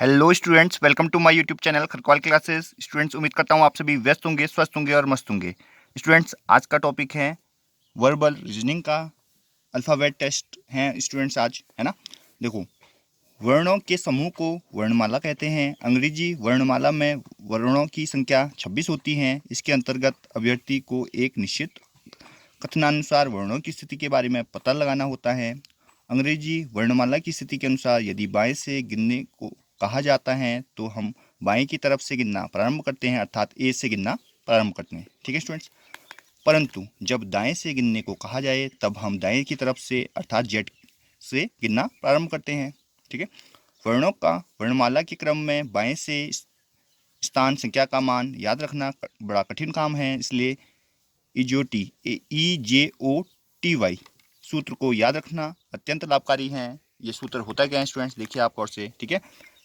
Hello students, welcome to my YouTube channel Kharkwal classes. Students, उम्मीद करता हूँ आप सभी व्यस्त होंगे, स्वस्थ होंगे और मस्त होंगे। स्टूडेंट्स, आज का टॉपिक है वर्बल रीजनिंग का अल्फ़ाबेट टेस्ट है स्टूडेंट्स आज, है ना। देखो, वर्णों के समूह को वर्णमाला कहते हैं। अंग्रेजी वर्णमाला में वर्णों की संख्या 26 होती है। इसके अंतर्गत अभ्यर्थी को एक निश्चित कथनानुसार वर्णों की स्थिति के बारे में पता लगाना होता है। अंग्रेजी वर्णमाला की स्थिति के अनुसार यदि बाएं से गिनने को कहा जाता है तो हम बाएं की तरफ से गिनना प्रारंभ करते हैं, अर्थात ए से गिनना प्रारंभ करते हैं। ठीक है स्टूडेंट्स। परंतु जब दाएं से गिनने को कहा जाए तब हम दाएं की तरफ से अर्थात जेड से गिनना प्रारंभ करते हैं। ठीक है। वर्णों का वर्णमाला के क्रम में बाएं से स्थान संख्या का मान याद रखना बड़ा कठिन काम है, इसलिए EJOTY सूत्र को याद रखना अत्यंत लाभकारी है। ये सूत्र होता क्या है स्टूडेंट्स, देखिए आप और से। ठीक है।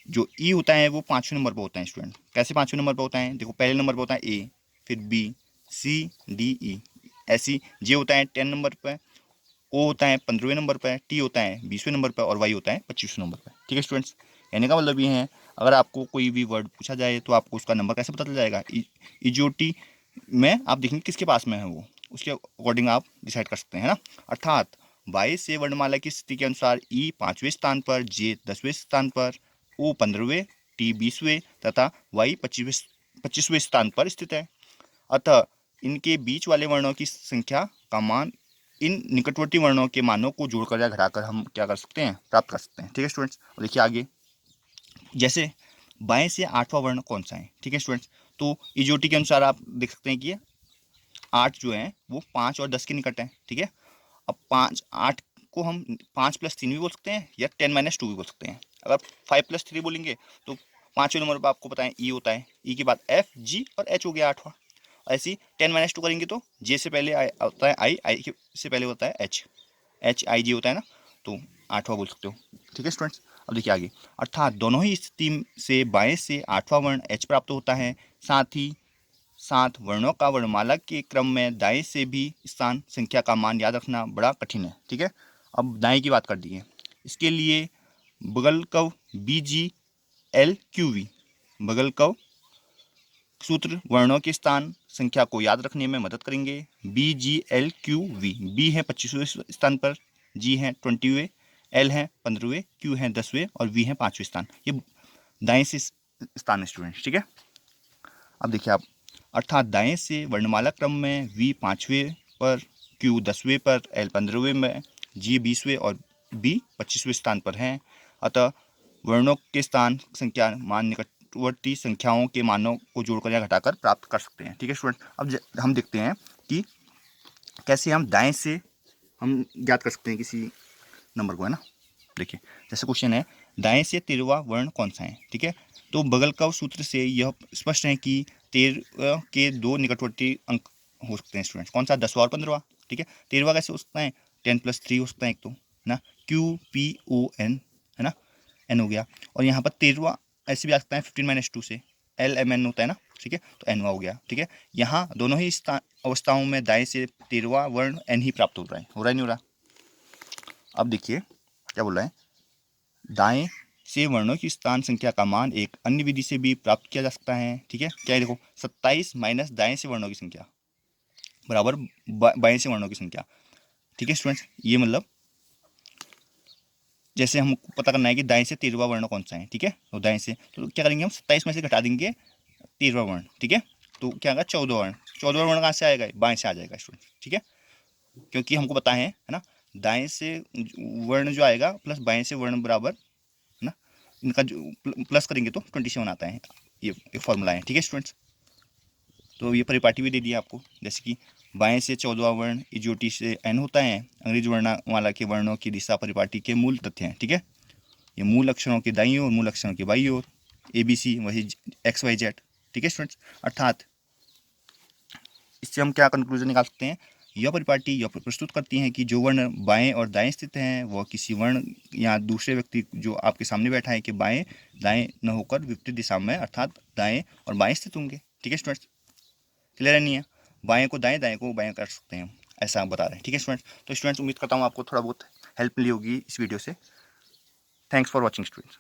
जो ई होता है वो 5वें नंबर पर होता है स्टूडेंट। कैसे 5वें नंबर पर होता है? देखो, पहले नंबर पर होता है ए, फिर बी, सी, डी, ई। ऐसी जे होता है 10 नंबर पर, ओ होता है 15वें नंबर पर, टी होता है 20वें नंबर पर और वाई होता है 25वें नंबर पर। ठीक है स्टूडेंट्स। कहने का मतलब ये है, अगर आपको कोई भी वर्ड पूछा जाए तो आपको उसका नंबर कैसे पता चल जाएगा? EJOT में आप देखेंगे किसके पास में है, वो उसके अकॉर्डिंग आप डिसाइड कर सकते हैं, है ना। अर्थात 22 से वर्णमाला की स्थिति के अनुसार ई 5वें स्थान पर, जे 10वें स्थान पर, ओ 15वें, टी 20वें तथा वाई 25वें स्थान पर स्थित है। अतः इनके बीच वाले वर्णों की संख्या का मान इन निकटवर्ती वर्णों के मानों को जोड़कर या घटाकर हम क्या कर सकते हैं? प्राप्त कर सकते हैं। ठीक है स्टूडेंट्स। और देखिए आगे, जैसे बाएं से 8वां वर्ण कौन सा है? ठीक है स्टूडेंट्स। तो EJOT के अनुसार आप देख सकते हैं कि 8 जो है वो 5 और 10 के निकट है। ठीक है। अब 8 को हम 5+3 भी बोल सकते हैं या 10-2 भी बोल सकते हैं। अगर 5+3 बोलेंगे तो 5वें नंबर पर आपको पता है ई होता है, ई के बाद F, G और H हो गया 8वां। ऐसे ही 10-2 करेंगे तो जे से पहले होता है आई, आई से पहले होता है HIJ होता है ना, तो 8वां बोल सकते हो। ठीक है स्टूडेंट्स। अब देखिए आगे, अर्थात दोनों ही स्थिति से बाएं से 8वां वर्ण H प्राप्त होता है। साथ ही 7 वर्णों का वर्णमाला के क्रम में दाएं से भी स्थान संख्या का मान याद रखना बड़ा कठिन है। ठीक है। अब दाएं की बात कर दी है, इसके लिए बगल कव BGLQV बगल कव सूत्र वर्णों के स्थान संख्या को याद रखने में मदद करेंगे। BGLQV, बी है 25वें स्थान पर, जी है 20वें, एल है 15वें, क्यू है 10वें और वी है 5वें स्थान। ये दाएं से स्थान है स्टूडेंट। ठीक है। अब देखिए आप, अर्थात दाएं से वर्णमाला क्रम में वी 5वें पर, क्यू 10वें पर, एल 15वें में, जी 20वें और बी 25वें स्थान पर हैं। अतः वर्णों के स्थान संख्या मान निकटवर्ती संख्याओं के मानों को जोड़कर या घटाकर प्राप्त कर सकते हैं। ठीक है स्टूडेंट। अब हम देखते हैं कि कैसे हम दाएं से हम ज्ञात कर सकते हैं किसी नंबर को, है ना। देखिए, जैसे क्वेश्चन है, दाएं से 13वां वर्ण कौन सा है? ठीक है। तो बगल का सूत्र से यह स्पष्ट है कि 13 के 2 निकटवर्ती अंक हो सकते हैं स्टूडेंट्स। कौन सा? 10वां और 15वां। ठीक है। 13वां कैसे हो सकता है? 10+3 हो सकता है एक तो, ना, QPON, है ना, N हो गया। और यहाँ पर 13वां ऐसे भी आ सकता है 15-2 से, LMN होता है ना। ठीक है। तो Nवा हो गया। ठीक है। यहाँ दोनों ही अवस्थाओं में दाएं से 13वां वर्ण N ही प्राप्त हो रहा है, नहीं हो रहा? अब देखिए क्या बोल रहा है, दाएं से वर्णों की स्थान संख्या का मान एक अन्य विधि से भी प्राप्त किया जा सकता है। ठीक है। क्या है? देखो, 27 माइनस दाएं से वर्णों की संख्या बराबर बाएं से वर्णों की संख्या। ठीक है स्टूडेंट्स। ये मतलब जैसे हमको पता करना है कि दाएं से 13वां वर्ण कौन सा है। ठीक है। तो दाएं से तो क्या करेंगे हम, 27 में से घटा देंगे 13वां वर्ण। ठीक है। तो क्या आएगा? 14वां वर्ण। 14वां वर्ण कहाँ से आएगा? बाएं से आ जाएगा स्टूडेंट। ठीक है। क्योंकि हमको पता है ना, दाएं से वर्ण जो आएगा प्लस बाएं से वर्ण बराबर, ना, इनका जो प्लस करेंगे तो 27 आता है। ये फॉर्मूला है। ठीक है स्टूडेंट्स। तो ये परिपाटी भी दे दिया आपको, जैसे कि बाएं से 14वां वर्ण EJOT से N होता है। अंग्रेजी वर्णमाला के वर्णों की दिशा परिपाटी के मूल तथ्य हैं। ठीक है। ये मूल अक्षरों के दाईं ओर, मूल अक्षरों के बाईं ओर, ABC वही XYZ। ठीक है स्टूडेंट्स। अर्थात इससे हम क्या कंक्लूजन निकाल सकते हैं? यह परिपाटी यह प्रस्तुत करती हैं कि जो वर्ण बाएं और दाएं स्थित हैं वह किसी वर्ण या दूसरे व्यक्ति जो आपके सामने बैठा है कि बाएं दाएं न होकर विपरीत दिशा में अर्थात दाएं और बाएं स्थित होंगे। ठीक है स्टूडेंट्स। क्लियर है? नहीं है? बाएं को दाएं, दाएं को बाएं कर सकते हैं हम, ऐसा हम बता रहे हैं। ठीक है स्टूडेंट्स। तो स्टूडेंट्स, उम्मीद करता हूँ आपको थोड़ा बहुत हेल्प मिली होगी इस वीडियो से। Thanks for watching students.